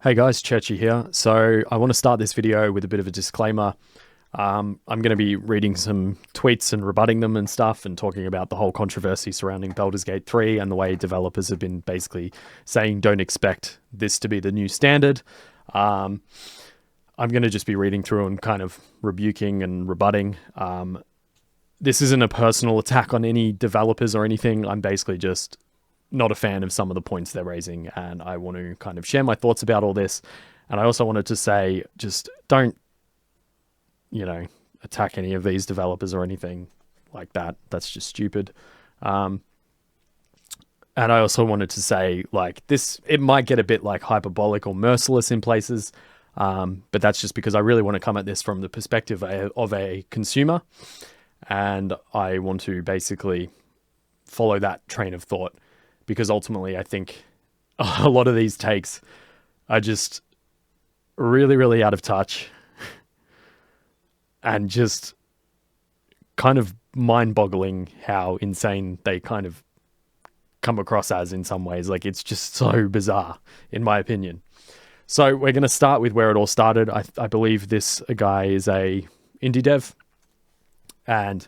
Hey guys, Churchy here. So I want to start this video with a bit of a disclaimer. I'm going to be reading some tweets and rebutting them and stuff and talking about the whole controversy surrounding Baldur's Gate 3 and the way developers have been basically saying don't expect this to be the new standard. I'm going to just be reading through and kind of rebuking and rebutting. This isn't a personal attack on any developers or anything. I'm basically just not a fan of some of the points they're raising, and I want to kind of share my thoughts about all this. And I also wanted to say, just don't, attack any of these developers or anything like that. That's just stupid. And I also wanted to say, this, it might get a bit hyperbolic or merciless in places, but that's just because I really want to come at this from the perspective of a consumer, and I want to basically follow that train of thought. Because ultimately, I think a lot of these takes are just really, really out of touch and just kind of mind-boggling how insane they kind of come across as in some ways. It's just so bizarre, in my opinion. So we're going to start with where it all started. I believe this guy is a indie dev, and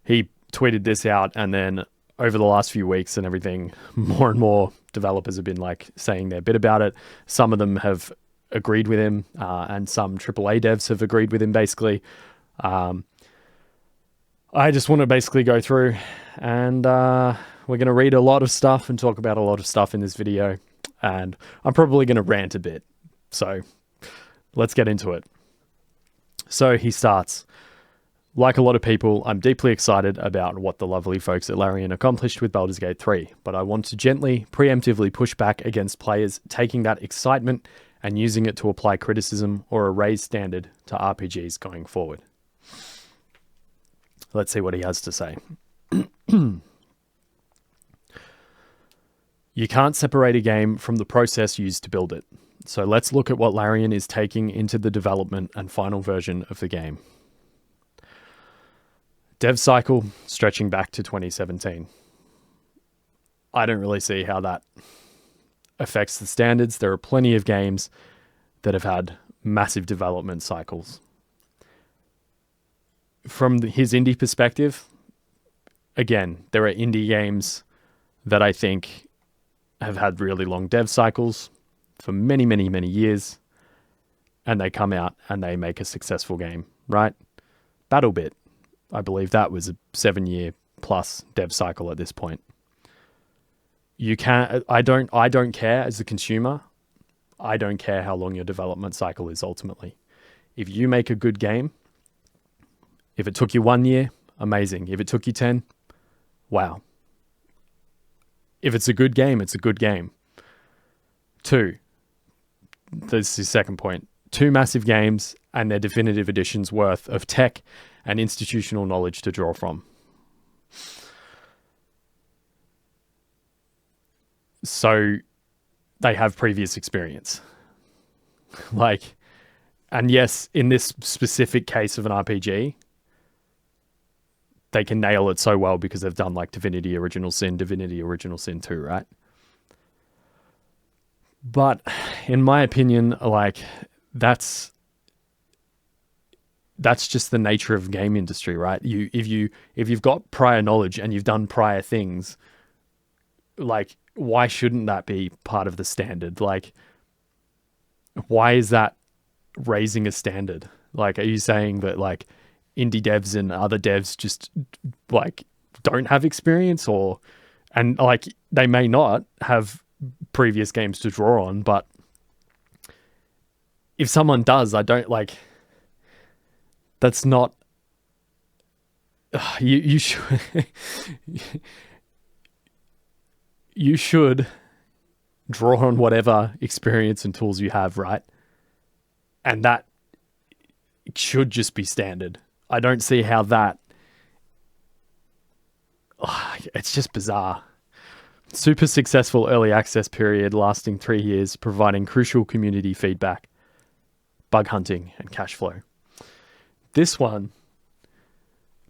he tweeted this out, and then over the last few weeks and everything, more and more developers have been saying their bit about it. Some of them have agreed with him, and some AAA devs have agreed with him, basically. I just want to basically go through and we're going to read a lot of stuff and talk about a lot of stuff in this video. And I'm probably going to rant a bit. So let's get into it. So he starts. Like a lot of people, I'm deeply excited about what the lovely folks at Larian accomplished with Baldur's Gate 3, but I want to gently, preemptively push back against players taking that excitement and using it to apply criticism or a raised standard to RPGs going forward. Let's see what he has to say. You can't separate a game from the process used to build it, so let's look at what Larian is taking into the development and final version of the game. Dev cycle stretching back to 2017. I don't really see how that affects the standards. There are plenty of games that have had massive development cycles. From his indie perspective, again, there are indie games that I think have had really long dev cycles for many, many, many years, and they come out and they make a successful game, right? BattleBit, I believe that was a 7-year plus dev cycle at this point. I don't care as a consumer. I don't care how long your development cycle is ultimately. If you make a good game, if it took you 1 year, amazing. If it took you 10, wow. If it's a good game, it's a good game. 2, this is the second point. 2 massive games and their definitive editions worth of tech and institutional knowledge to draw from. So they have previous experience. And yes, in this specific case of an RPG, they can nail it so well because they've done Divinity Original Sin 2, right? But in my opinion, that's just the nature of game industry, right? If you've got prior knowledge and you've done prior things, why shouldn't that be part of the standard? Why is that raising a standard? Are you saying that indie devs and other devs just don't have experience, and they may not have previous games to draw on, but if someone does, I don't that's not, you should, you should draw on whatever experience and tools you have, right? And that should just be standard. I don't see how that, it's just bizarre. Super successful early access period lasting 3 years, providing crucial community feedback, bug hunting, and cash flow. This one,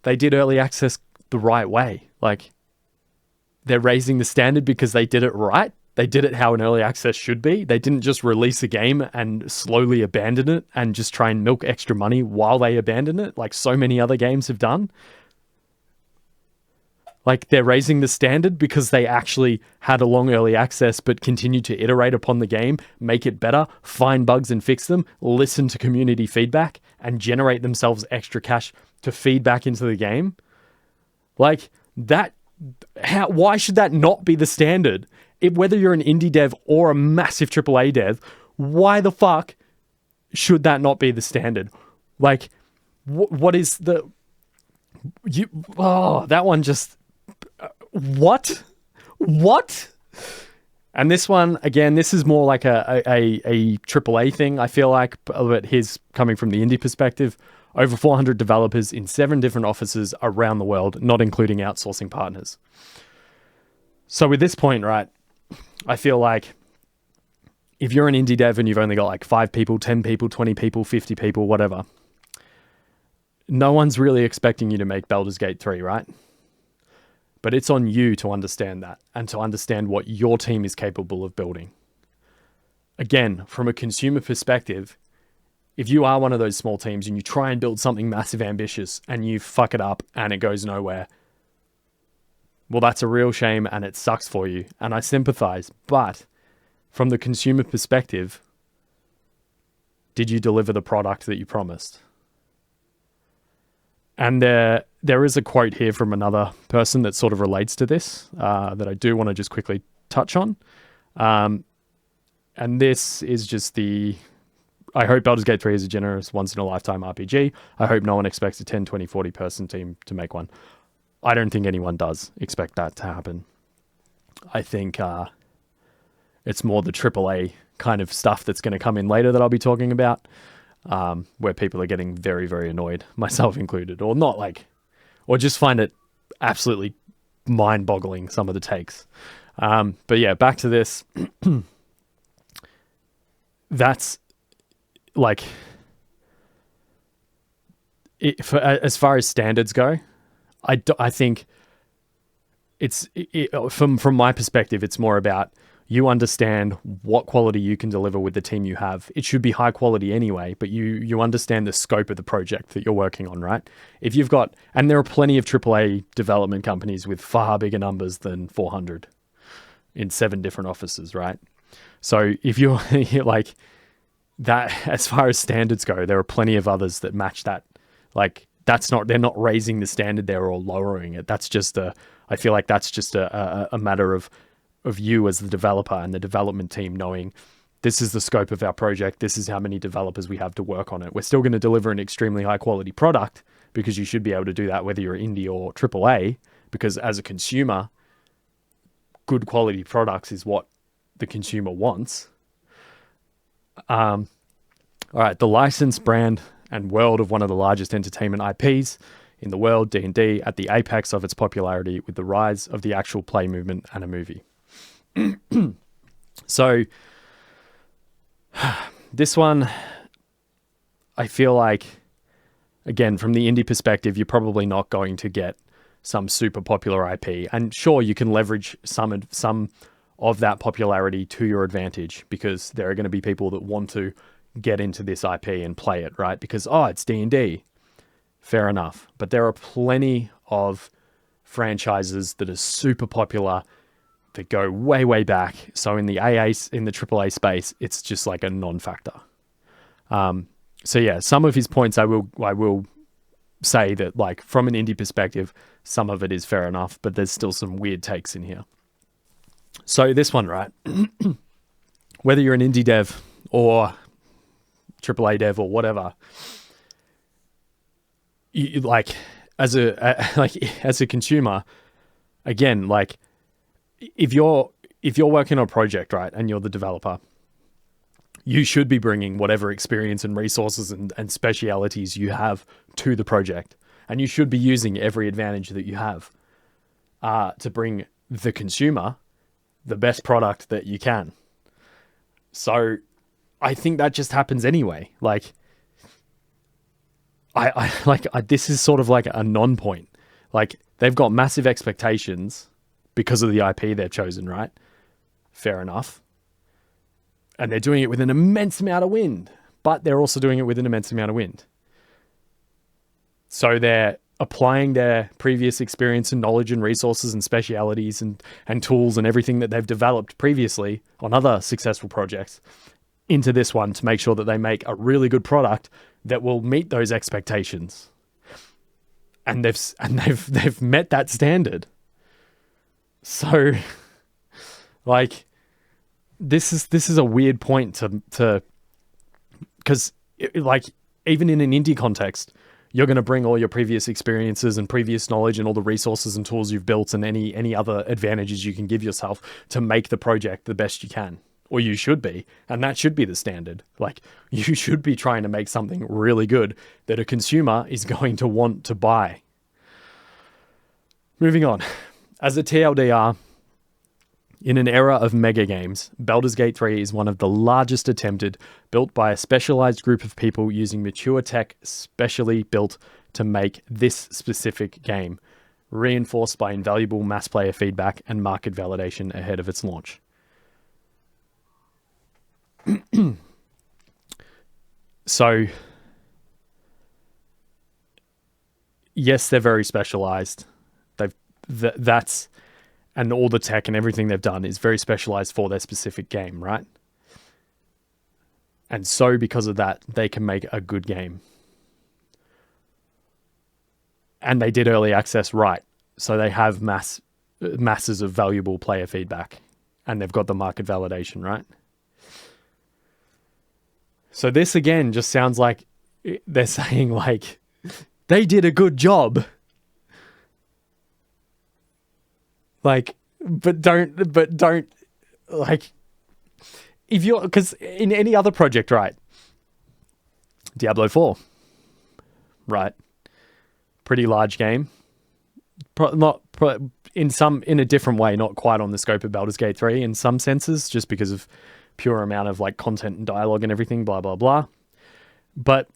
they did early access the right way. They're raising the standard because they did it right. They did it how an early access should be. They didn't just release a game and slowly abandon it and just try and milk extra money while they abandon it, like so many other games have done. Like, they're raising the standard because they actually had a long early access but continued to iterate upon the game, make it better, find bugs and fix them, listen to community feedback, and generate themselves extra cash to feed back into the game. Like, that... why should that not be the standard? Whether you're an indie dev or a massive AAA dev, why the fuck should that not be the standard? Like, what is the... that one just... What? And this one, again, this is more like a AAA thing, I feel like, but his coming from the indie perspective. Over 400 developers in 7 different offices around the world, not including outsourcing partners. So with this point, right, I feel like if you're an indie dev and you've only got like 5 people, 10 people, 20 people, 50 people, whatever, no one's really expecting you to make Baldur's Gate 3, right? But it's on you to understand that and to understand what your team is capable of building. Again, from a consumer perspective, if you are one of those small teams and you try and build something massive, ambitious, and you fuck it up and it goes nowhere, well, that's a real shame and it sucks for you. And I sympathize. But from the consumer perspective, did you deliver the product that you promised? And there is a quote here from another person that sort of relates to this that I do want to just quickly touch on. And this is just I hope Baldur's Gate 3 is a generous once-in-a-lifetime RPG. I hope no one expects a 10, 20, 40-person team to make one. I don't think anyone does expect that to happen. I think it's more the AAA kind of stuff that's going to come in later that I'll be talking about, where people are getting very, very annoyed, myself included, or just find it absolutely mind-boggling, some of the takes. But yeah, back to this. That's like, as far as standards go, I think from my perspective, it's more about you understand what quality you can deliver with the team you have. It should be high quality anyway, but you understand the scope of the project that you're working on, right? If you've got, and there are plenty of AAA development companies with far bigger numbers than 400 in 7 different offices, right? So if you're like that, as far as standards go, there are plenty of others that match that. Like, they're not raising the standard there or lowering it. That's just I feel like that's just a matter of you as the developer and the development team knowing this is the scope of our project. This is how many developers we have to work on it. We're still going to deliver an extremely high quality product, because you should be able to do that whether you're indie or AAA, because as a consumer, good quality products is what the consumer wants. All right, the license, brand, and world of one of the largest entertainment IPs in the world, D&D, at the apex of its popularity with the rise of the actual play movement and a movie. So, this one, I feel like, again, from the indie perspective, you're probably not going to get some super popular IP. And sure, you can leverage some of that popularity to your advantage, because there are going to be people that want to get into this IP and play it, right? Because, it's D&D. Fair enough. But there are plenty of franchises that are super popular that go way, way back. So in the AAA space, it's just like a non-factor. So yeah, some of his points I will say that, like, from an indie perspective, some of it is fair enough, but there's still some weird takes in here. So this one, right? Whether you're an indie dev or AAA dev or whatever, you, like, as a consumer, again, like, if you're working on a project, right, and you're the developer, you should be bringing whatever experience and resources and specialities you have to the project, and you should be using every advantage that you have to bring the consumer the best product that you can. So I think that just happens anyway. Like, this is sort of like a non-point. Like, they've got massive expectations because of the IP they've chosen, right? Fair enough. And they're doing it with an immense amount of wind, but they're also doing it with an immense amount of wind. So they're applying their previous experience and knowledge and resources and specialities and tools and everything that they've developed previously on other successful projects into this one to make sure that they make a really good product that will meet those expectations. And they've met that standard. So, like, this is a weird point to because, like, even in an indie context, you're going to bring all your previous experiences and previous knowledge and all the resources and tools you've built and any other advantages you can give yourself to make the project the best you can. Or you should be. And that should be the standard. Like, you should be trying to make something really good that a consumer is going to want to buy. Moving on. As a TLDR, in an era of mega games, Baldur's Gate 3 is one of the largest attempted, built by a specialized group of people using mature tech specially built to make this specific game, reinforced by invaluable mass player feedback and market validation ahead of its launch. So, yes, they're very specialized. That's and all the tech and everything they've done is very specialized for their specific game, right? And so because of that, they can make a good game. And they did early access right. So they have masses of valuable player feedback. And they've got the market validation, right? So this, again, just sounds like they're saying, like, they did a good job. Like, but don't, like, if you're, because in any other project, right? Diablo 4, right? Pretty large game. In a different way, not quite on the scope of Baldur's Gate 3 in some senses, just because of pure amount of, like, content and dialogue and everything, blah, blah, blah. But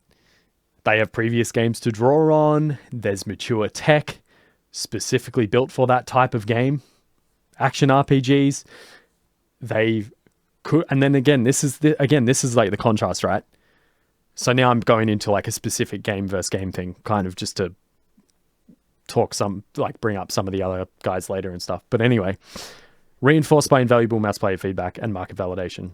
they have previous games to draw on. There's mature tech specifically built for that type of game, action RPGs. They could, and then again, this is like the contrast, right? So now I'm going into like a specific game versus game thing, kind of just to bring up some of the other guys later and stuff. But anyway, reinforced by invaluable mass player feedback and market validation.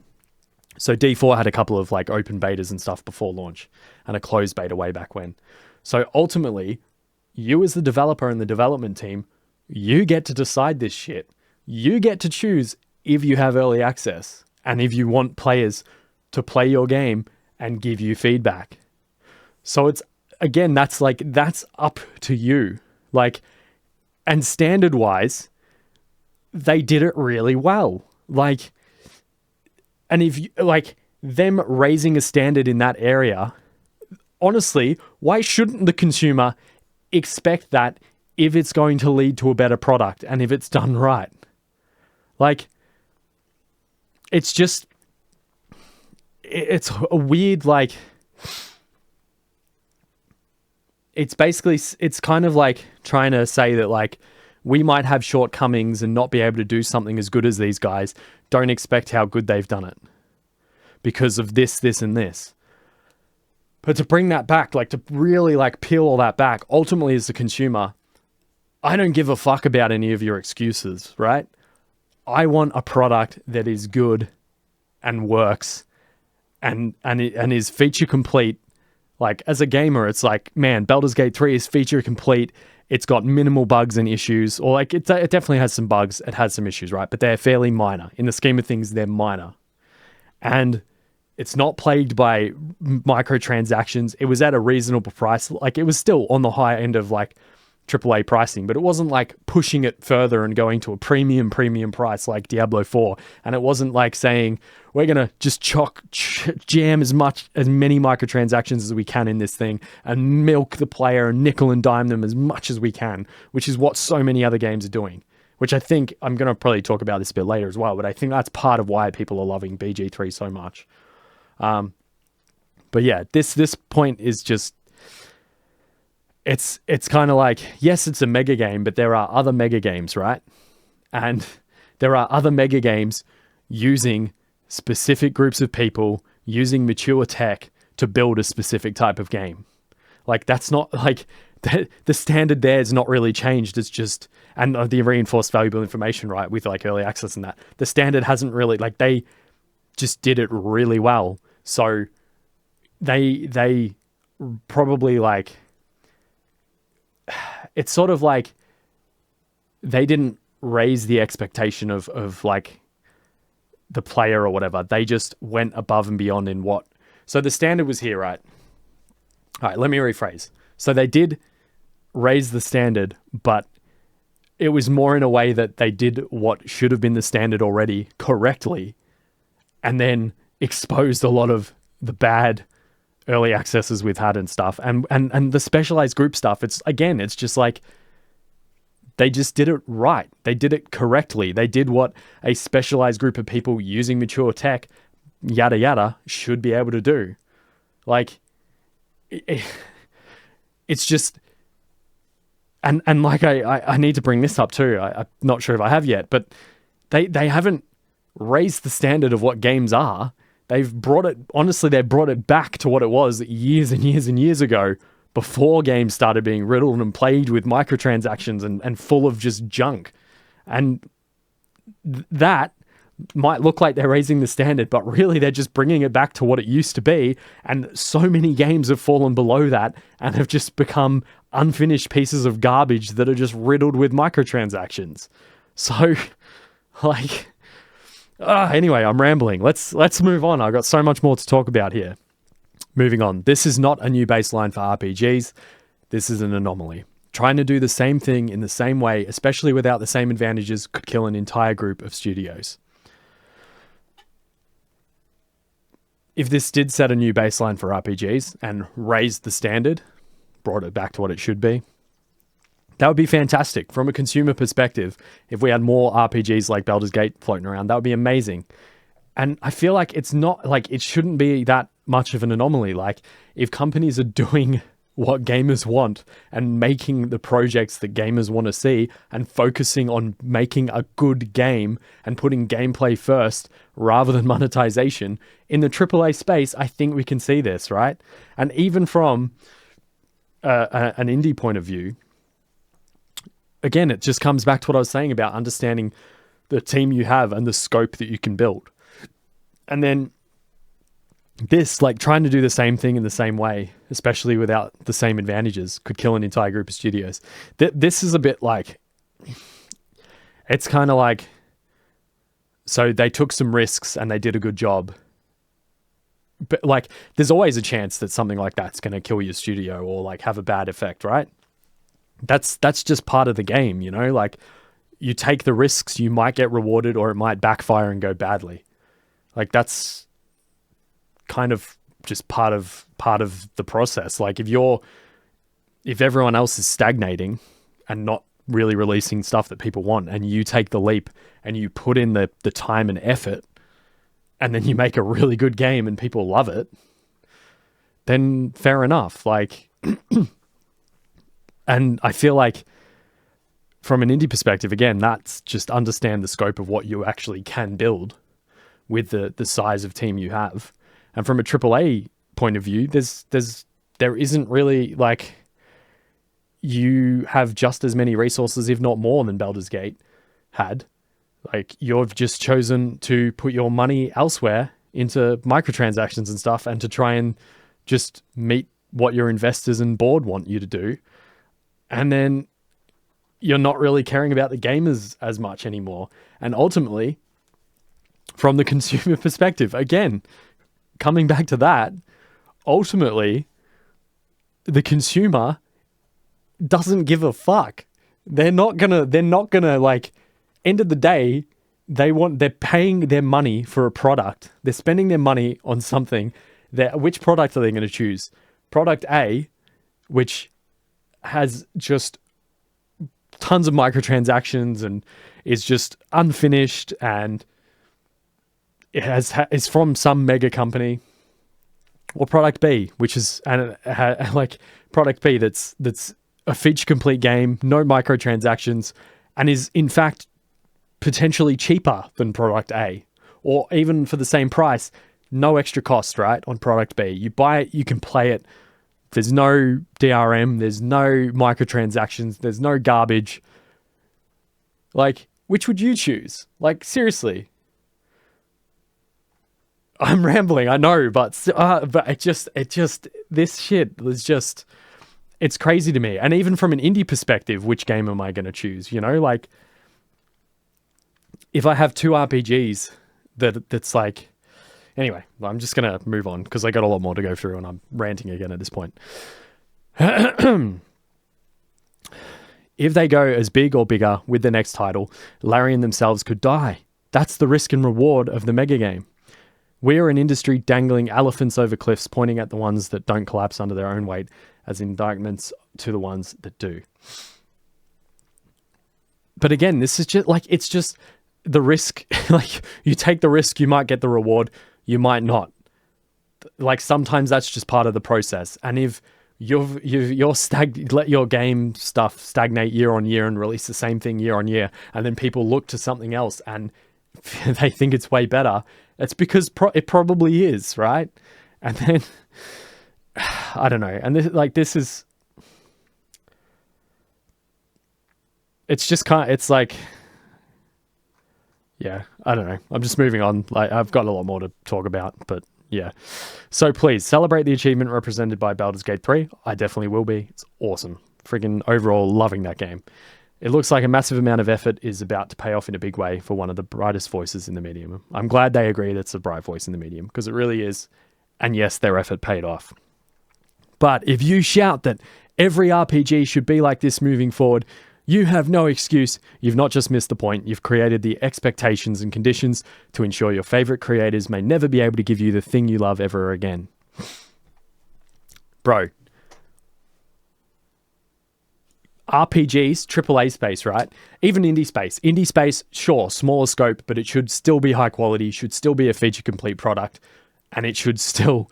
So D4 had a couple of like open betas and stuff before launch and a closed beta way back when. So ultimately, you as the developer and the development team, you get to decide this shit. You get to choose if you have early access and if you want players to play your game and give you feedback. So it's, again, that's up to you. Like, and standard wise, they did it really well. Like, and if you, like, them raising a standard in that area, honestly, why shouldn't the consumer expect that if it's going to lead to a better product and if it's done right? Like, it's just, it's a weird, like, it's basically, it's kind of like trying to say that, like, we might have shortcomings and not be able to do something as good as these guys. Don't expect how good they've done it because of this, this, and this. But to bring that back, like, to really, like, peel all that back, ultimately as a consumer, I don't give a fuck about any of your excuses, right? I want a product that is good and works and is feature complete. Like, as a gamer, it's like, man, Baldur's Gate 3 is feature complete. It's got minimal bugs and issues, or like it definitely has some bugs. It has some issues, right? But they're fairly minor. In the scheme of things, they're minor. And it's not plagued by microtransactions. It was at a reasonable price. Like, it was still on the high end of like AAA pricing, but it wasn't like pushing it further and going to a premium price like Diablo 4. And it wasn't like saying, we're going to just jam as many microtransactions as we can in this thing and milk the player and nickel and dime them as much as we can, which is what so many other games are doing, which I think I'm going to probably talk about this a bit later as well. But I think that's part of why people are loving BG3 so much. But yeah, this point is just, it's kind of like, yes, it's a mega game, but there are other mega games, right? And there are other mega games using specific groups of people, using mature tech to build a specific type of game. Like, that's not like the standard there is not really changed. It's just, and the reinforced valuable information, right, with like early access and that, the standard hasn't really, like, they just did it really well. So they probably, like, it's sort of like they didn't raise the expectation of like the player or whatever. They just went above and beyond in what. So the standard was here, right? All right, let me rephrase. So they did raise the standard, but it was more in a way that they did what should have been the standard already correctly, and then exposed a lot of the bad early accesses we've had and stuff. And the specialized group stuff, it's just like, they just did it right. They did it correctly. They did what a specialized group of people using mature tech, yada, yada, should be able to do. Like, it's just, and like, I need to bring this up too. I'm not sure if I have yet, but they haven't raised the standard of what games are. They've brought it back to what it was years and years and years ago, before games started being riddled and plagued with microtransactions and full of just junk. And that might look like they're raising the standard, but really they're just bringing it back to what it used to be. And so many games have fallen below that and have just become unfinished pieces of garbage that are just riddled with microtransactions. So, like, anyway, I'm rambling. Let's move on. I've got so much more to talk about here. Moving on. This is not a new baseline for RPGs. This is an anomaly. Trying to do the same thing in the same way, especially without the same advantages, could kill an entire group of studios. If this did set a new baseline for RPGs and raised the standard, brought it back to what it should be, that would be fantastic. From a consumer perspective, if we had more RPGs like Baldur's Gate floating around, that would be amazing. And I feel like it's not, like, it shouldn't be that much of an anomaly. Like, if companies are doing what gamers want and making the projects that gamers want to see and focusing on making a good game and putting gameplay first rather than monetization in the AAA space, I think we can see this, right? And even from an indie point of view, again, it just comes back to what I was saying about understanding the team you have and the scope that you can build. And then this, like, trying to do the same thing in the same way, especially without the same advantages, could kill an entire group of studios. This is a bit like, it's kind of like, so they took some risks and they did a good job. But, like, there's always a chance that something like that's going to kill your studio or, like, have a bad effect, right? That's just part of the game, you know? Like, you take the risks, you might get rewarded, or it might backfire and go badly. Like, that's kind of just part of the process. Like, if everyone else is stagnating and not really releasing stuff that people want, and you take the leap and you put in the time and effort, and then you make a really good game and people love it, then fair enough. Like, and I feel like from an indie perspective, again, that's just understand the scope of what you actually can build with the size of team you have. And from a AAA point of view, there isn't really, like, you have just as many resources, if not more, than Baldur's Gate had. Like, you've just chosen to put your money elsewhere into microtransactions and stuff, and to try and just meet what your investors and board want you to do. And then you're not really caring about the gamers as much anymore. And ultimately, from the consumer perspective, again, coming back to that, ultimately, the consumer doesn't give a fuck. They're not gonna like, end of the day, they're paying their money for a product. They're spending their money on something. Which product are they going to choose? Product A, which has just tons of microtransactions and is just unfinished, and it is from some mega company, or product B, which is like product B that's a feature complete game, no microtransactions, and is in fact potentially cheaper than product A, or even for the same price, no extra cost, right? On product B. You buy it, you can play it. There's no DRM, there's no microtransactions, there's no garbage. Like, which would you choose? Like, seriously. I'm rambling, I know, but it just, this shit was just, it's crazy to me. And even from an indie perspective, which game am I going to choose? You know, like, if I have two RPGs that's like, anyway, I'm just going to move on because I got a lot more to go through and I'm ranting again at this point. If they go as big or bigger with the next title, Larian themselves could die. That's the risk and reward of the mega game. We are an industry dangling elephants over cliffs, pointing at the ones that don't collapse under their own weight as indictments to the ones that do. But again, this is just like, it's just the risk. Like, you take the risk, you might get the reward, you might not. Like, sometimes that's just part of the process. And if let your game stuff stagnate year on year and release the same thing year on year, and then people look to something else and they think it's way better, it's because it probably is, right? And then I don't know. And this is, it's just it's like, yeah, I don't know. I'm just moving on. Like, I've got a lot more to talk about, but yeah. So please celebrate the achievement represented by Baldur's Gate 3. I definitely will be. It's awesome. Freaking overall loving that game. It looks like a massive amount of effort is about to pay off in a big way for one of the brightest voices in the medium. I'm glad they agree that's a bright voice in the medium, because it really is. And yes, their effort paid off. But if you shout that every RPG should be like this moving forward, you have no excuse. You've not just missed the point. You've created the expectations and conditions to ensure your favorite creators may never be able to give you the thing you love ever again. Bro. RPGs, AAA space, right? Even indie space. Indie space, sure, smaller scope, but it should still be high quality, should still be a feature complete product, and it should still,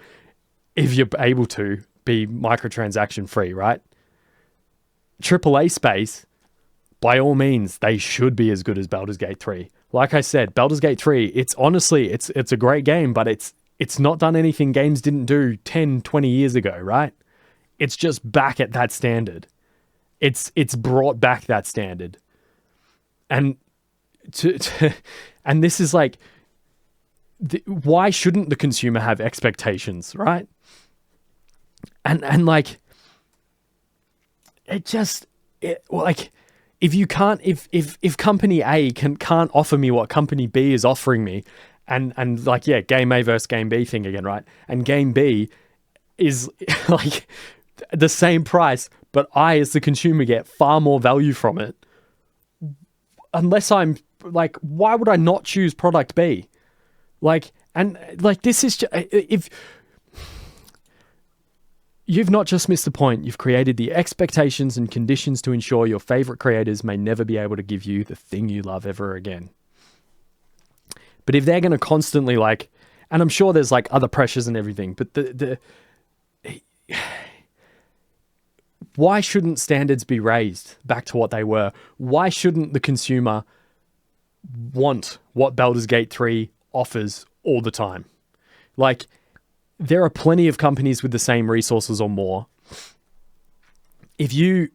if you're able to, be microtransaction free, right? AAA space, by all means, they should be as good as Baldur's Gate 3. Like I said, Baldur's Gate 3, it's honestly, it's a great game, but it's not done anything games didn't do 10, 20 years ago, right? It's just back at that standard. It's brought back that standard. And and this is like, why shouldn't the consumer have expectations, right? And like, like, if you can't, if company A can't offer me what company B is offering me, and like, yeah, game A versus game B thing again, right? And game B is like the same price, but I, as the consumer, get far more value from it. Unless I'm like, why would I not choose product B? Like, and like, this is just, if you've not just missed the point, you've created the expectations and conditions to ensure your favorite creators may never be able to give you the thing you love ever again. But if they're going to constantly like, and I'm sure there's like other pressures and everything, but why shouldn't standards be raised back to what they were? Why shouldn't the consumer want what Baldur's Gate 3 offers all the time? Like, there are plenty of companies with the same resources or more. If you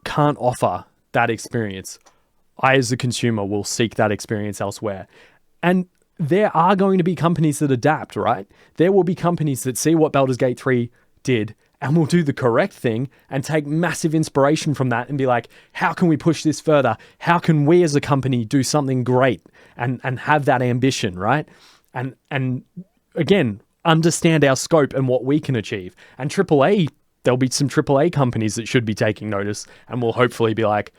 can't offer that experience, I, as a consumer, will seek that experience elsewhere. And there are going to be companies that adapt, right? There will be companies that see what Baldur's Gate 3 did and will do the correct thing and take massive inspiration from that and be like, how can we push this further? How can we as a company do something great and have that ambition, right? And again, understand our scope and what we can achieve. And AAA, there'll be some AAA companies that should be taking notice and will hopefully be like,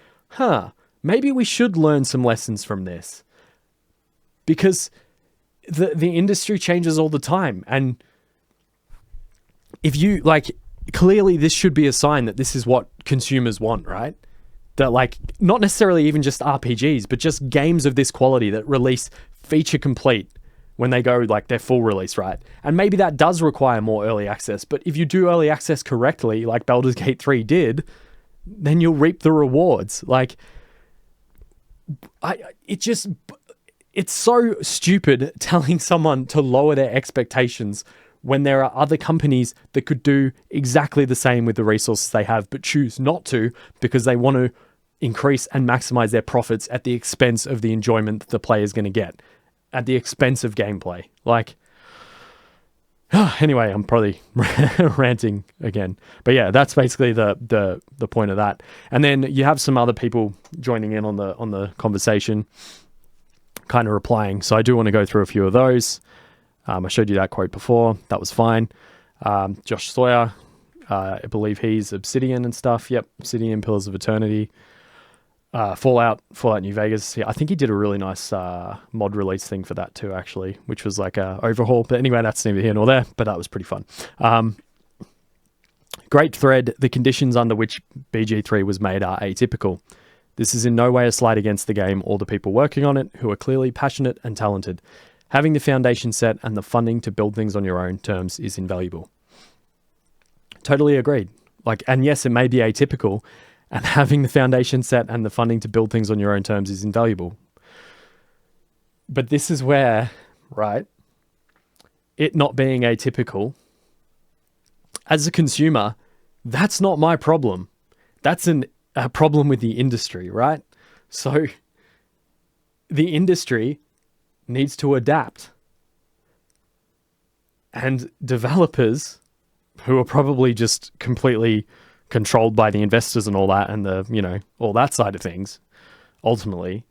maybe we should learn some lessons from this. Because the industry changes all the time. And if you, like, clearly this should be a sign that this is what consumers want, right? That, like, not necessarily even just RPGs, but just games of this quality that release feature complete when they go like their full release, right? And maybe that does require more early access, but if you do early access correctly, like Baldur's Gate 3 did, then you'll reap the rewards. Like, it's it's so stupid telling someone to lower their expectations when there are other companies that could do exactly the same with the resources they have, but choose not to because they want to increase and maximize their profits at the expense of the enjoyment that the player is going to get, at the expense of gameplay. Like, anyway, I'm probably ranting again, but yeah, that's basically the point of that. And then you have some other people joining in on the conversation, kind of replying. So I do want to go through a few of those. I showed you that quote before. That was fine. Josh Sawyer, I believe he's Obsidian and stuff. Yep, Obsidian, Pillars of Eternity. Fallout New Vegas. Yeah, I think he did a really nice mod release thing for that too, actually, which was like a overhaul. But anyway, that's neither here nor there, but that was pretty fun. Great thread. The conditions under which BG3 was made are atypical. This is in no way a slight against the game or the people working on it, who are clearly passionate and talented. Having the foundation set and the funding to build things on your own terms is invaluable. Totally agreed. Like, and yes, it may be atypical, and having the foundation set and the funding to build things on your own terms is invaluable. But this is where, right, it not being atypical, as a consumer, that's not my problem. That's a problem with the industry, right? So the industry needs to adapt. And developers, who are probably just completely controlled by the investors and all that, and the, you know, all that side of things, ultimately,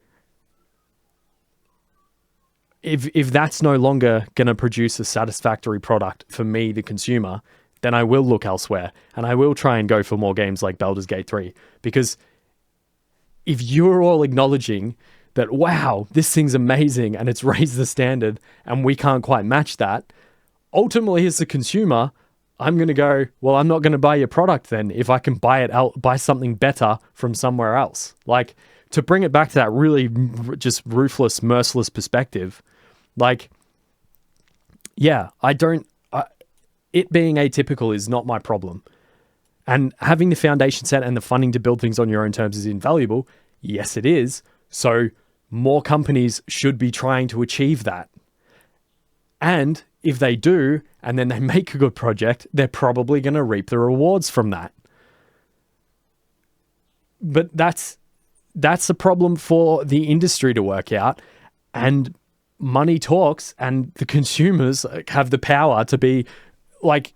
if that's no longer going to produce a satisfactory product for me, the consumer, then I will look elsewhere, and I will try and go for more games like Baldur's Gate 3. Because if you're all acknowledging that, wow, this thing's amazing and it's raised the standard and we can't quite match that, ultimately as a consumer, I'm going to go, well, I'm not going to buy your product then if I can buy it out, buy something better from somewhere else. Like, to bring it back to that really just ruthless, merciless perspective, like, yeah, it being atypical is not my problem. And having the foundation set and the funding to build things on your own terms is invaluable. Yes, it is. So more companies should be trying to achieve that. And if they do, and then they make a good project, they're probably going to reap the rewards from that. But that's a problem for the industry to work out. And money talks, and the consumers have the power to be like,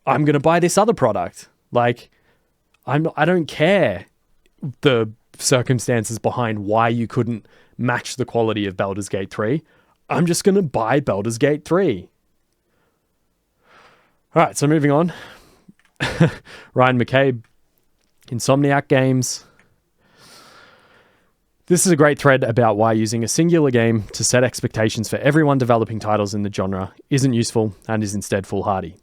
I'm going to buy this other product. Like, I don't care the circumstances behind why you couldn't match the quality of Baldur's Gate 3. I'm just going to buy Baldur's Gate 3. All right, so moving on. Ryan McCabe, Insomniac Games. This is a great thread about why using a singular game to set expectations for everyone developing titles in the genre isn't useful and is instead foolhardy.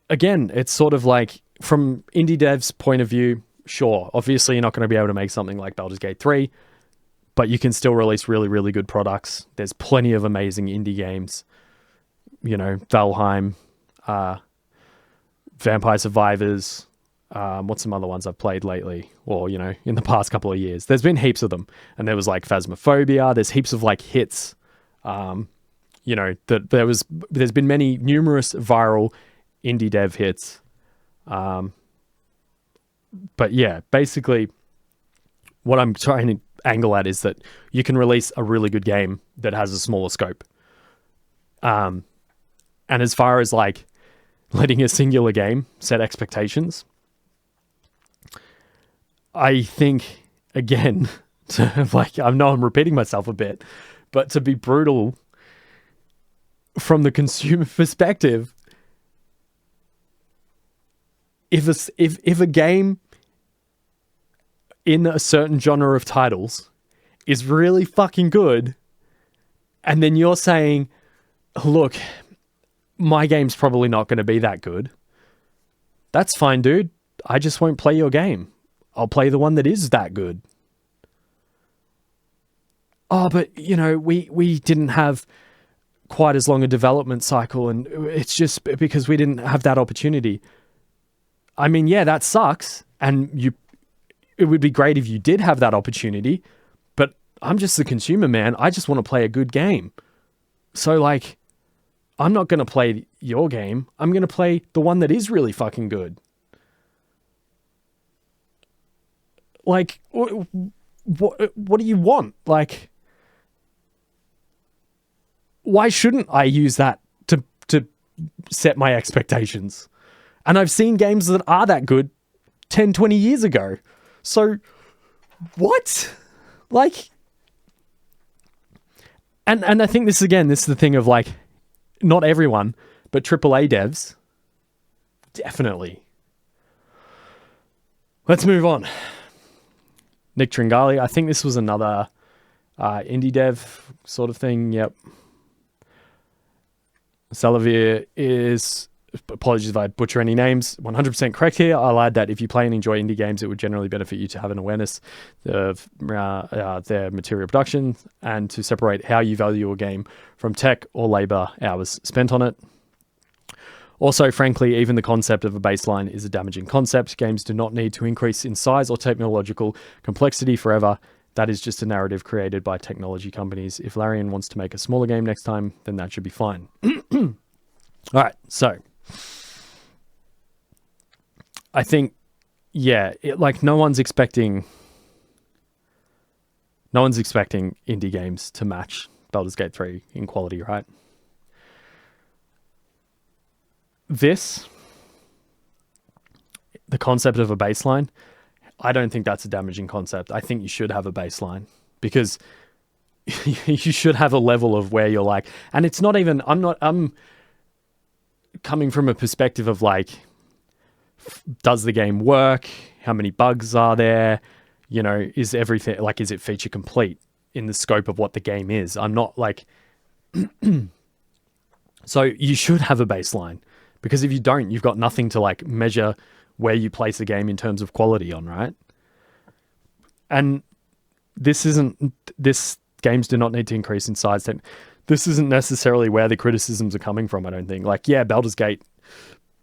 Again, it's sort of like, from indie devs' point of view, sure, obviously you're not going to be able to make something like Baldur's Gate 3, but you can still release really, really good products. There's plenty of amazing indie games. You know, Valheim, Vampire Survivors, what's some other ones I've played lately? Or, you know, in the past couple of years. There's been heaps of them. And there was like Phasmophobia. There's heaps of like hits. You know, there's been numerous viral indie dev hits. But yeah, basically what I'm trying to angle at is that you can release a really good game that has a smaller scope. And as far as like letting a singular game set expectations, I think, again, I know I'm repeating myself a bit, but to be brutal from the consumer perspective, if a game in a certain genre of titles is really fucking good, and then you're saying, look, my game's probably not going to be that good, that's fine, dude. I just won't play your game. I'll play the one that is that good. Oh, but, you know, we didn't have quite as long a development cycle, and it's just because we didn't have that opportunity. I mean, yeah, that sucks, and it would be great if you did have that opportunity, but I'm just the consumer, man. I just want to play a good game. So, like, I'm not going to play your game. I'm going to play the one that is really fucking good. Like, what do you want? Like, why shouldn't I use that to set my expectations? And I've seen games that are that good 10, 20 years ago. So, what? Like, and I think this is the thing of, like, not everyone, but AAA devs, definitely. Let's move on. Nic Tringali, I think this was another indie dev sort of thing. Yep. Sawyer is, apologies if I butcher any names, 100% correct here. I'll add that if you play and enjoy indie games, it would generally benefit you to have an awareness of their material production and to separate how you value your game from tech or labor hours spent on it. Also, frankly, even the concept of a baseline is a damaging concept. Games do not need to increase in size or technological complexity forever. That is just a narrative created by technology companies. If Larian wants to make a smaller game next time, then that should be fine. All right, so I think, yeah, like no one's expecting indie games to match Baldur's Gate 3 in quality, right? The concept of a baseline, I don't think that's a damaging concept. I think you should have a baseline because you should have a level of where you're like, and it's not even, I'm coming from a perspective of like, does the game work? How many bugs are there? You know, is everything, like, is it feature complete in the scope of what the game is? I'm not like, so you should have a baseline. Because if you don't, you've got nothing to like measure where you place a game in terms of quality on, right? And this games do not need to increase in size. This isn't necessarily where the criticisms are coming from, I don't think. Like, yeah, Baldur's Gate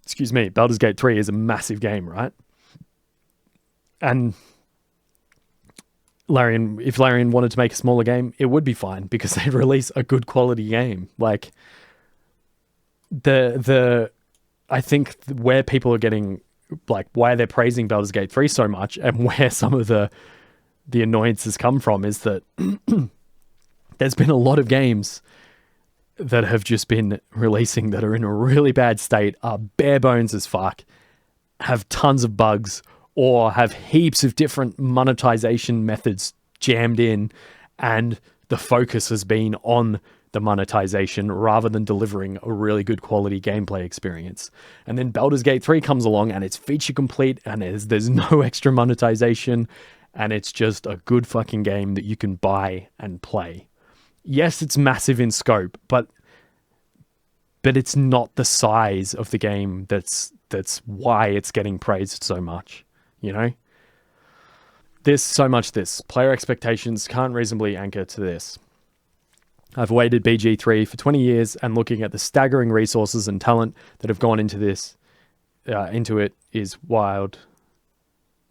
3 is a massive game, right? And if Larian wanted to make a smaller game, it would be fine because they'd release a good quality game. Like, I think where people are getting, like, why they're praising Baldur's Gate 3 so much and where some of the annoyances come from is that there's been a lot of games that have just been releasing that are in a really bad state, are bare bones as fuck, have tons of bugs, or have heaps of different monetization methods jammed in, and the focus has been on the monetization rather than delivering a really good quality gameplay experience. And then Baldur's Gate 3 comes along and it's feature complete and there's no extra monetization and it's just a good fucking game that you can buy and play. Yes, it's massive in scope, but it's not the size of the game that's why it's getting praised so much, you know? There's so much this. Player expectations can't reasonably anchor to this. I've waited BG3 for 20 years and looking at the staggering resources and talent that have gone into it is wild.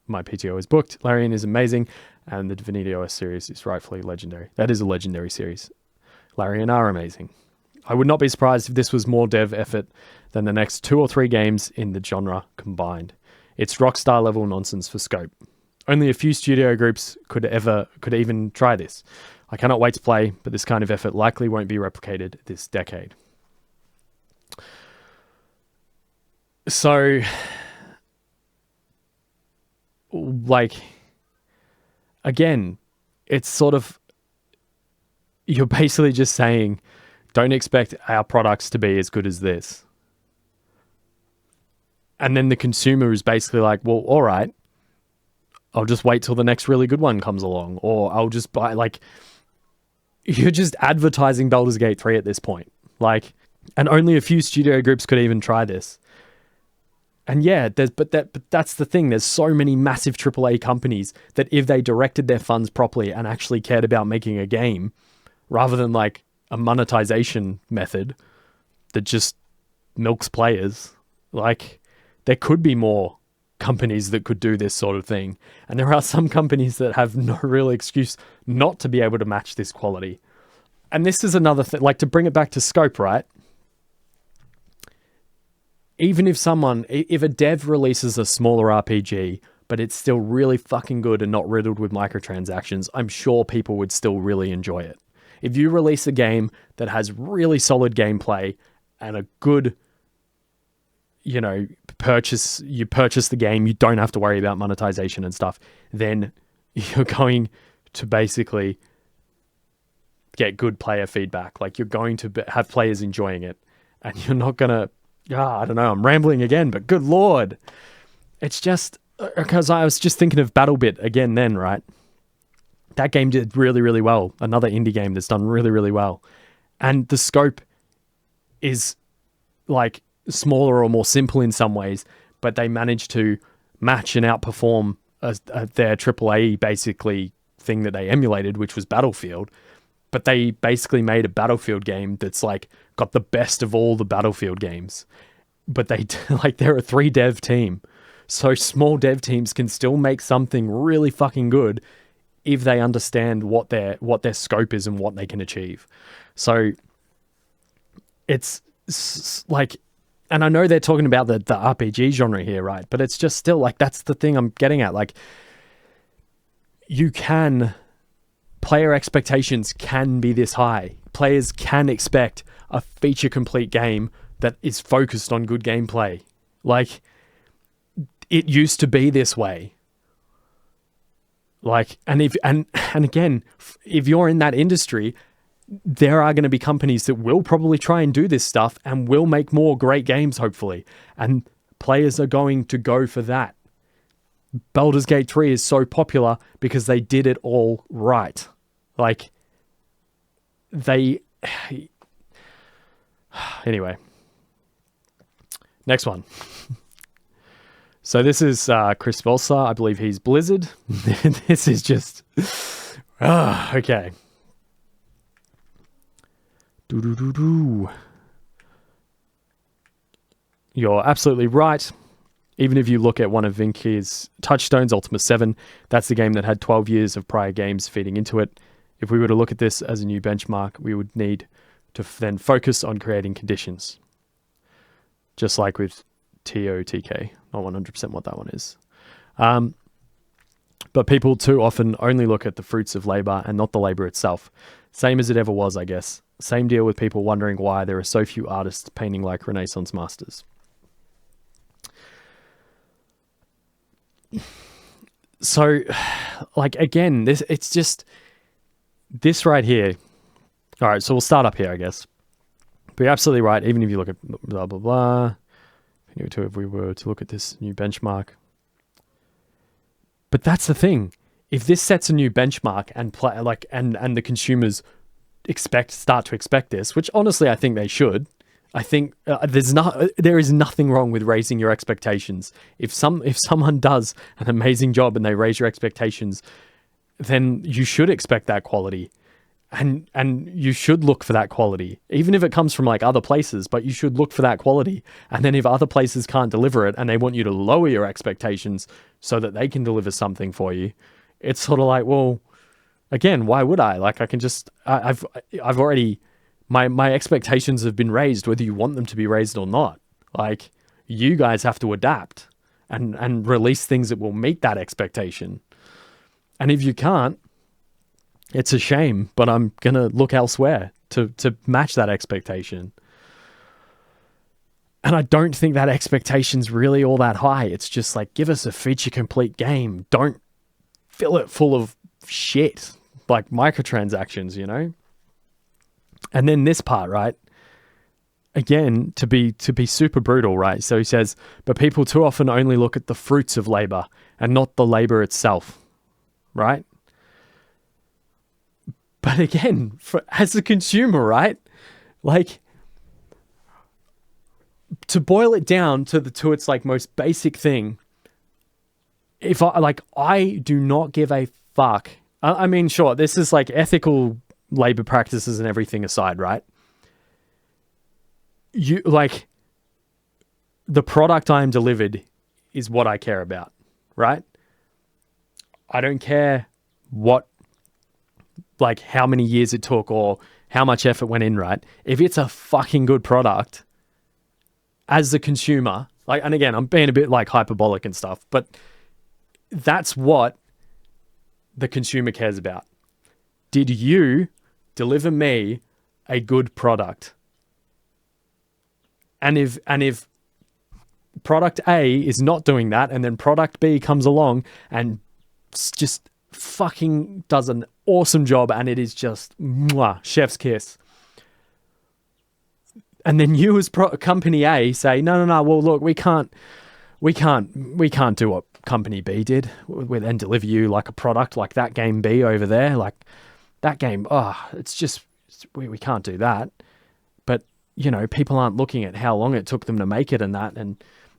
My PTO is booked. Larian is amazing and the Divinity OS series is rightfully legendary. That is a legendary series. Larian are amazing. I would not be surprised if this was more dev effort than the next 2 or 3 games in the genre combined. It's Rockstar level nonsense for scope. Only a few studio groups could even try this. I cannot wait to play, but this kind of effort likely won't be replicated this decade. So, like, again, it's sort of, you're basically just saying, don't expect our products to be as good as this. And then the consumer is basically like, well, all right, I'll just wait till the next really good one comes along, or I'll just buy, like, you're just advertising Baldur's Gate 3 at this point. Like, and only a few studio groups could even try this. And yeah, but that's the thing. There's so many massive AAA companies that if they directed their funds properly and actually cared about making a game, rather than like a monetization method that just milks players, like, there could be more companies that could do this sort of thing. And there are some companies that have no real excuse not to be able to match this quality. And this is another thing, like to bring it back to scope, right? Even if a dev releases a smaller RPG, but it's still really fucking good and not riddled with microtransactions, I'm sure people would still really enjoy it. If you release a game that has really solid gameplay and a good, you purchase the game, you don't have to worry about monetization and stuff, then you're going to basically get good player feedback. Like, you're going to have players enjoying it, and you're not going to, I don't know, I'm rambling again, but good Lord. It's just, because I was just thinking of BattleBit again then, right? That game did really, really well. Another indie game that's done really, really well. And the scope is like smaller or more simple in some ways, but they managed to match and outperform their AAA basically thing that they emulated, which was Battlefield. But they basically made a Battlefield game that's like got the best of all the Battlefield games. But they're a 3 dev team. So small dev teams can still make something really fucking good if they understand what their scope is and what they can achieve. So it's like, and I know they're talking about the RPG genre here, right? But it's just still like, that's the thing I'm getting at. Like, player expectations can be this high. Players can expect a feature complete game that is focused on good gameplay. Like, it used to be this way. Like, and again, if you're in that industry, there are going to be companies that will probably try and do this stuff and will make more great games, hopefully. And players are going to go for that. Baldur's Gate 3 is so popular because they did it all right. Like, anyway. Next one. So this is Chris Balser. I believe he's Blizzard. This is just... okay. You're absolutely right. Even if you look at one of Vinky's touchstones, Ultima 7, that's the game that had 12 years of prior games feeding into it. If we were to look at this as a new benchmark, we would need to then focus on creating conditions. Just like with TOTK. Not 100% what that one is. But people too often only look at the fruits of labor and not the labor itself. Same as it ever was, I guess. Same deal with people wondering why there are so few artists painting like Renaissance masters. So, like, again, it's just this right here. All right, so we'll start up here, I guess. But you're absolutely right. Even if you look at blah, blah, blah. If we were to look at this new benchmark. But that's the thing. If this sets a new benchmark and and the consumers start to expect this, which honestly I think they should. I think there is nothing wrong with raising your expectations. If someone does an amazing job and they raise your expectations, then you should expect that quality. And you should look for that quality, even if it comes from like other places, but you should look for that quality. And then if other places can't deliver it and they want you to lower your expectations so that they can deliver something for you, it's sort of like, well, again, why would I? Like, I can just, I've already, my expectations have been raised, whether you want them to be raised or not. Like, you guys have to adapt and release things that will meet that expectation. And if you can't, it's a shame, but I'm going to look elsewhere to match that expectation. And I don't think that expectation's really all that high. It's just like, give us a feature complete game. Don't fill it full of shit, like microtransactions, you know? And then this part, right? Again, to be super brutal, right? So he says, but people too often only look at the fruits of labor and not the labor itself, right? But again, as a consumer, right? Like, to boil it down to its like most basic thing, I do not give a fuck. I mean, sure, this is like ethical labor practices and everything aside, right? You like, the product I am delivered is what I care about, right? I don't care how many years it took or how much effort went in, right? If it's a fucking good product, as the consumer, and again, I'm being a bit hyperbolic and stuff, but that's what the consumer cares about. Did you deliver me a good product? And if product A is not doing that, and then product B comes along and just fucking does an awesome job, and it is just chef's kiss, and then you as company A say, no, well, look, we can't do what company B did. We then deliver you a product like that game B over there, that game. We can't do that. But people aren't looking at how long it took them to make it, and that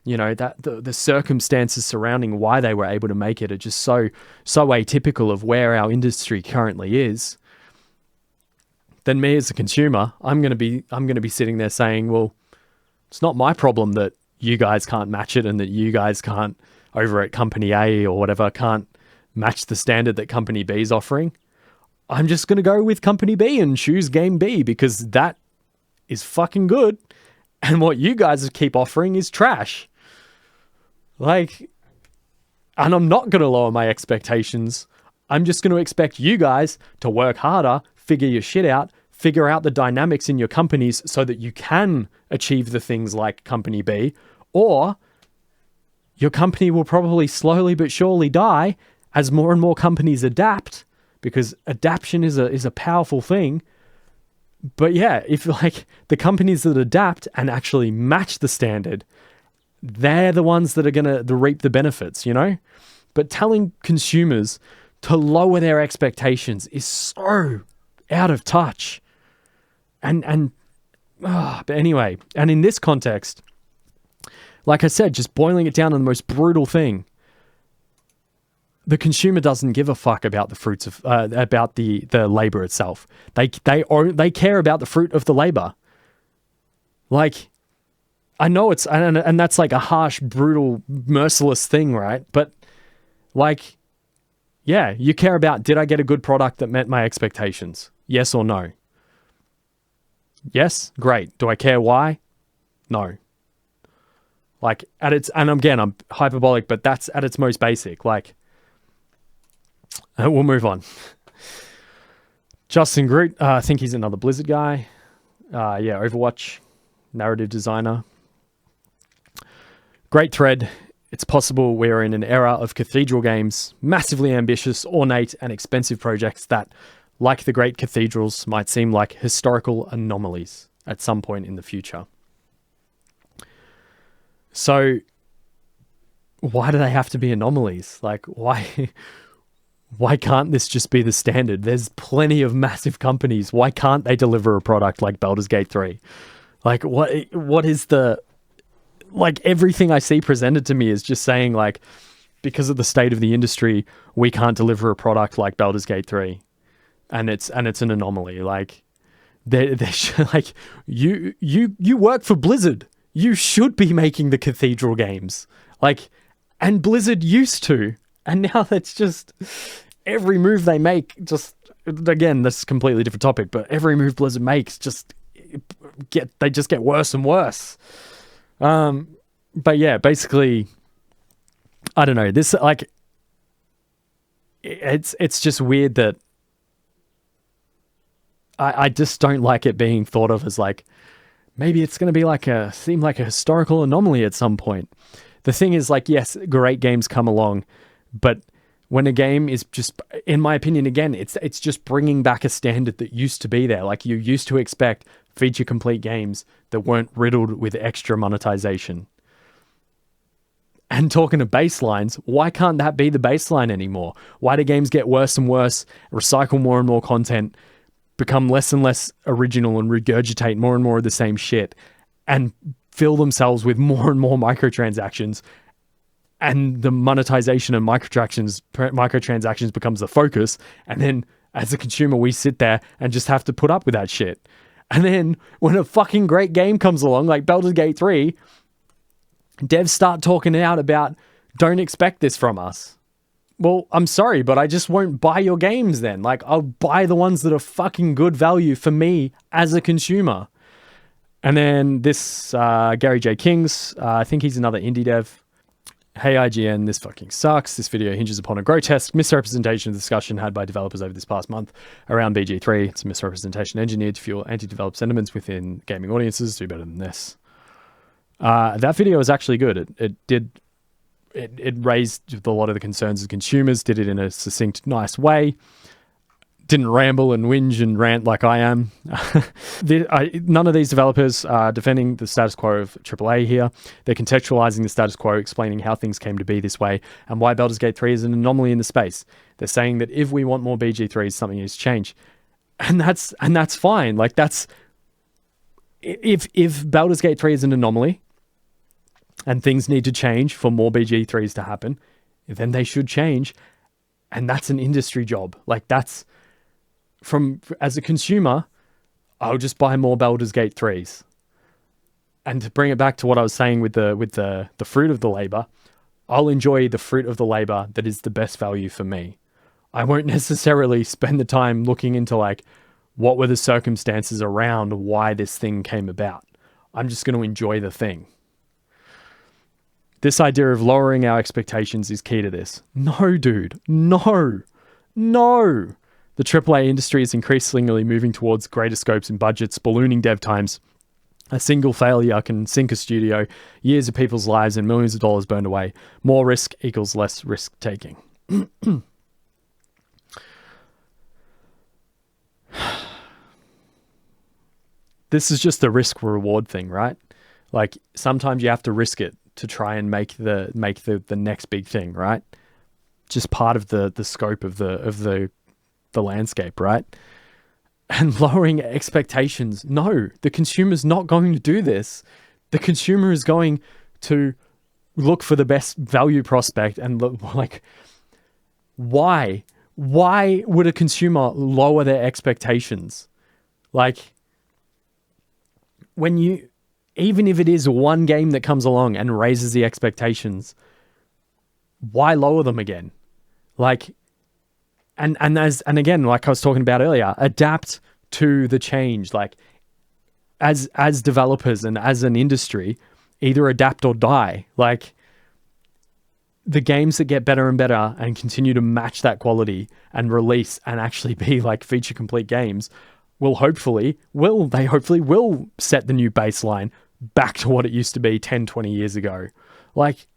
the circumstances surrounding why they were able to make it are just so atypical of where our industry currently is. Then me as a consumer, I'm going to be sitting there saying, well, it's not my problem that you guys can't match it, and that you guys can't, over at company A or whatever, can't match the standard that company B is offering. I'm just going to go with company B and choose game B because that is fucking good, and what you guys keep offering is trash. And I'm not going to lower my expectations. I'm just going to expect you guys to work harder, figure your shit out, figure out the dynamics in your companies so that you can achieve the things like company B, or your company will probably slowly but surely die as more and more companies adapt, because adaptation is a powerful thing. But yeah, if the companies that adapt and actually match the standard, they're the ones that are going to reap the benefits, But telling consumers to lower their expectations is so out of touch. But anyway, and in this context, like I said, just boiling it down to the most brutal thing, the consumer doesn't give a fuck about the fruits of about the labor itself. They care about the fruit of the labor. I know it's and that's a harsh, brutal, merciless thing, right? But yeah, you care about, did I get a good product that met my expectations? Yes or no? Yes, great. Do I care why? No. And again, I'm hyperbolic, but that's at its most basic. We'll move on. Justin Groot, I think he's another Blizzard guy. Overwatch, narrative designer. Great thread. It's possible we're in an era of cathedral games, massively ambitious, ornate, and expensive projects that, like the great cathedrals, might seem like historical anomalies at some point in the future. So, why do they have to be anomalies? Why can't this just be the standard? There's plenty of massive companies. Why can't they deliver a product like Baldur's Gate 3? What is the... everything I see presented to me is just saying, because of the state of the industry, we can't deliver a product like Baldur's Gate 3. And it's an anomaly. You work for Blizzard. You should be making the cathedral games. And Blizzard used to. And now that's just every move they make, just, again, this is a completely different topic, but every move Blizzard makes they just get worse and worse. But yeah, basically, I don't know, this, it's just weird that I just don't like it being thought of as maybe it's going to be seem like a historical anomaly at some point. The thing is, yes, great games come along, but when a game is just, in my opinion, again, it's just bringing back a standard that used to be there. You used to expect feature complete games that weren't riddled with extra monetization. And talking to baselines, why can't that be the baseline anymore? Why do games get worse and worse, recycle more and more content, become less and less original, and regurgitate more and more of the same shit, and fill themselves with more and more microtransactions, and the monetization and microtransactions becomes the focus, and then as a consumer we sit there and just have to put up with that shit. And then when a fucking great game comes along like Baldur's Gate 3, devs start talking out about, don't expect this from us. Well, I'm sorry, but I just won't buy your games then. Like, I'll buy the ones that are fucking good value for me as a consumer. And then this Gary J. Kings, I think he's another indie dev. Hey IGN, this fucking sucks. This video hinges upon a grotesque misrepresentation of the discussion had by developers over this past month around BG3. It's a misrepresentation engineered to fuel anti-developed sentiments within gaming audiences. Do better than this. That video was actually good. It raised a lot of the concerns of consumers, did it in a succinct, nice way. Didn't ramble and whinge and rant like I am. None of these developers are defending the status quo of AAA here. They're contextualizing the status quo, explaining how things came to be this way and why Baldur's Gate 3 is an anomaly in the space. They're saying that if we want more BG3s, something needs to change. And that's fine. Like, that's... If Baldur's Gate 3 is an anomaly and things need to change for more BG3s to happen, then they should change. And that's an industry job. Like, that's... as a consumer, I'll just buy more Baldur's Gate 3s. And to bring it back to what I was saying with the fruit of the labor, I'll enjoy the fruit of the labor that is the best value for me. I won't necessarily spend the time looking into, like, what were the circumstances around why this thing came about. I'm just going to enjoy the thing. This idea of lowering our expectations is key to this. No, dude. No. The AAA industry is increasingly moving towards greater scopes and budgets, ballooning dev times. A single failure can sink a studio, years of people's lives and millions of dollars burned away. More risk equals less risk taking. This is just the risk reward thing, right? Like, sometimes you have to risk it to try and make the next big thing, right? Just part of the scope of the landscape, right? And lowering expectations. No, the consumer's not going to do this. The consumer is going to look for the best value prospect and look, like, why would a consumer lower their expectations? Like, even if it is one game that comes along and raises the expectations, why lower them again? Like, and again, like I was talking about earlier, adapt to the change. Like, as developers and as an industry, either adapt or die. Like, the games that get better and better and continue to match that quality and release and actually be like feature complete games hopefully will set the new baseline back to what it used to be 10, 20 years ago. Like,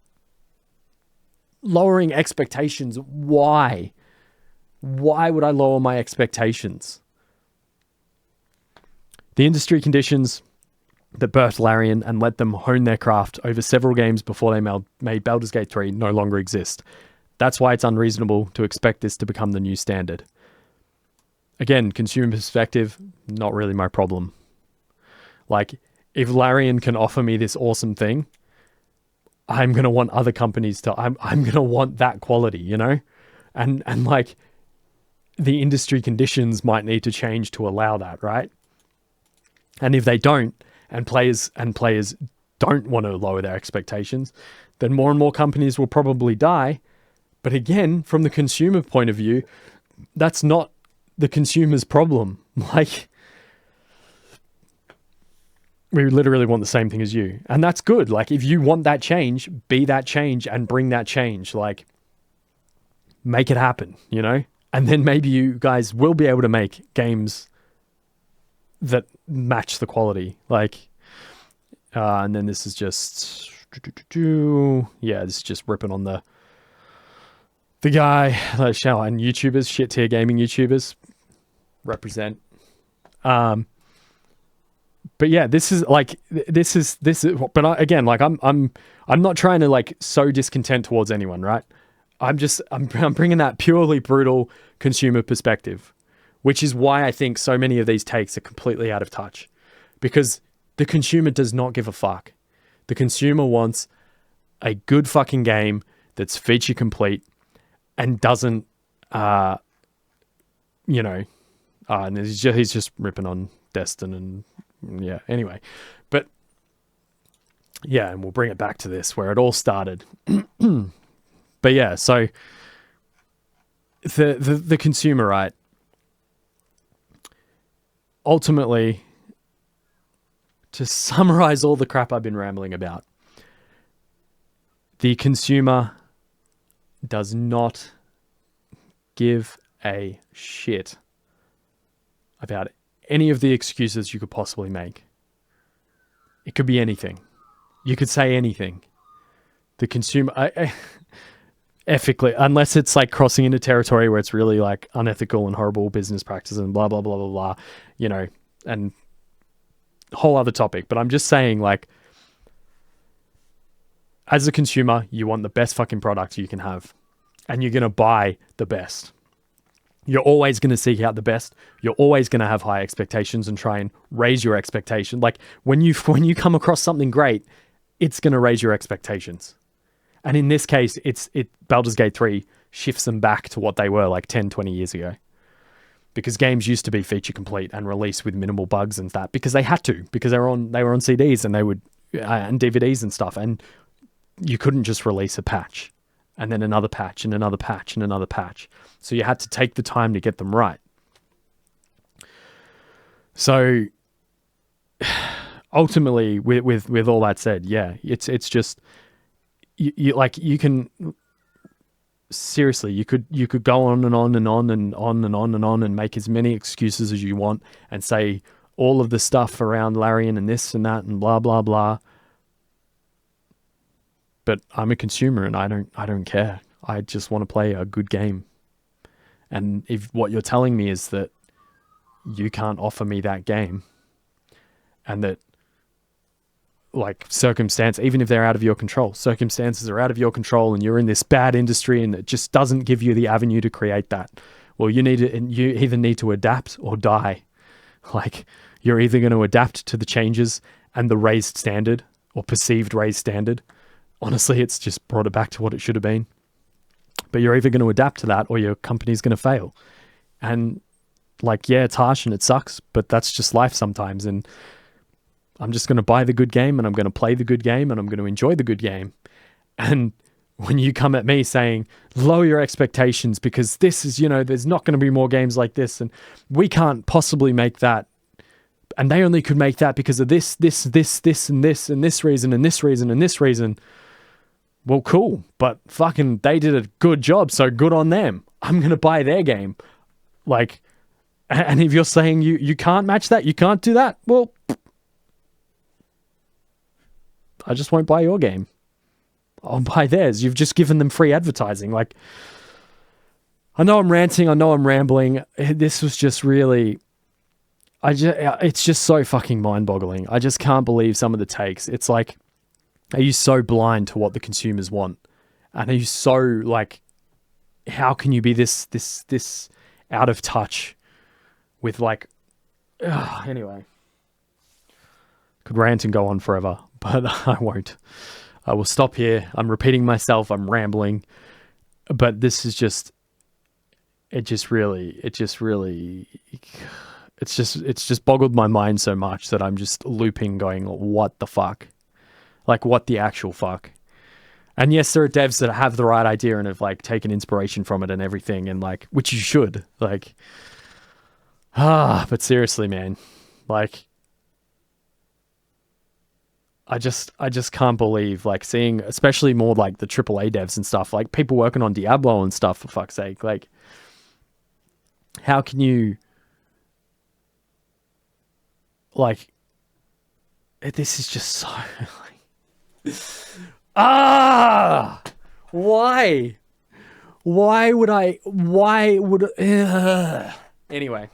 lowering expectations, why? Why would I lower my expectations? The industry conditions that birthed Larian and let them hone their craft over several games before they made Baldur's Gate 3 no longer exist. That's why it's unreasonable to expect this to become the new standard. Again, consumer perspective, not really my problem. Like, if Larian can offer me this awesome thing, I'm going to want other companies to... I'm going to want that quality, you know? And like, the industry conditions might need to change to allow that, right? And if they don't, and players don't want to lower their expectations, then more and more companies will probably die. But again, from the consumer point of view, that's not the consumer's problem. Like, we literally want the same thing as you. And that's good. Like, if you want that change, be that change and bring that change. Like, make it happen, you know? And then maybe you guys will be able to make games that match the quality. Like, and then this is just... Yeah, this is just ripping on the guy, and YouTubers, shit tier gaming YouTubers represent. But yeah, this is. But again, like, I'm not trying to like sow discontent towards anyone, right? I'm bringing that purely brutal consumer perspective, which is why I think so many of these takes are completely out of touch, because the consumer does not give a fuck. The consumer wants a good fucking game that's feature complete and doesn't, and he's just ripping on Destin and yeah. Anyway, but yeah, and we'll bring it back to this where it all started. But yeah, so the consumer, right? Ultimately, to summarize all the crap I've been rambling about, the consumer does not give a shit about any of the excuses you could possibly make. It could be anything. You could say anything. The consumer, ethically, unless it's like crossing into territory where it's really like unethical and horrible business practices and blah, blah, blah, blah, blah, you know, and whole other topic. But I'm just saying, like, as a consumer, you want the best fucking product you can have, and you're going to buy the best. You're always going to seek out the best. You're always going to have high expectations and try and raise your expectation. Like when you come across something great, it's going to raise your expectations. And in this case, Baldur's Gate 3 shifts them back to what they were like 10, 20 years ago. Because games used to be feature complete and released with minimal bugs and that, because they had to, because they were on CDs and they would and DVDs and stuff, and you couldn't just release a patch and then another patch and another patch and another patch. So you had to take the time to get them right. So ultimately, with all that said, yeah, it's just you can seriously, you could go on and on and on and on and on and on and make as many excuses as you want and say all of the stuff around Larian and this and that and blah blah blah. But I'm a consumer and I don't care. I just want to play a good game. And if what you're telling me is that you can't offer me that game, and that like circumstance, even if they're out of your control, circumstances are out of your control and you're in this bad industry and it just doesn't give you the avenue to create that, well, you either need to adapt or die. Like you're either going to adapt to the changes and the raised standard or perceived raised standard. Honestly, it's just brought it back to what it should have been. But you're either going to adapt to that or your company's going to fail. And like, yeah, it's harsh and it sucks, but that's just life sometimes. And I'm just going to buy the good game and I'm going to play the good game and I'm going to enjoy the good game. And when you come at me saying, lower your expectations because this is, there's not going to be more games like this and we can't possibly make that. And they only could make that because of this, and this, and this reason, and this reason, and this reason. Well, cool, but fucking they did a good job, so good on them. I'm going to buy their game. Like, and if you're saying you can't match that, you can't do that, well, I just won't buy your game. I'll buy theirs. You've just given them free advertising. Like, I know I'm ranting, I know I'm rambling. This was just really... it's just so fucking mind-boggling. I just can't believe some of the takes. It's like, are you so blind to what the consumers want? And are you so like, how can you be this out of touch with like, anyway. Could rant and go on forever, but I won't. I will stop here. I'm repeating myself. I'm rambling, but this is just, it's just boggled my mind so much that I'm just looping going, what the fuck? Like, what the actual fuck? And yes, there are devs that have the right idea and have like taken inspiration from it and everything, and like, which you should, like, but seriously, man, like, I just can't believe, like, seeing, especially more like the AAA devs and stuff, like people working on Diablo and stuff, for fuck's sake, like, how can you, like, this is just so, why would anyway,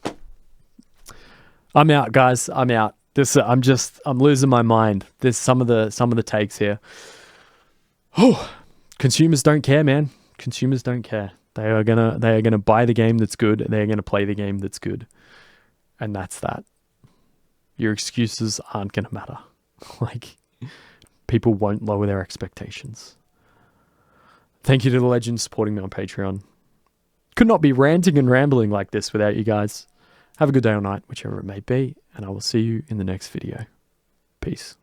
I'm out, guys. I'm out. I'm losing my mind. There's some of the takes here. Oh, consumers don't care, man. Consumers don't care. They are gonna buy the game that's good. They're gonna play the game that's good, and that's that. Your excuses aren't gonna matter. Like, people won't lower their expectations. Thank you to the legends supporting me on Patreon. Could not be ranting and rambling like this without you guys. Have a good day or night, whichever it may be, and I will see you in the next video. Peace.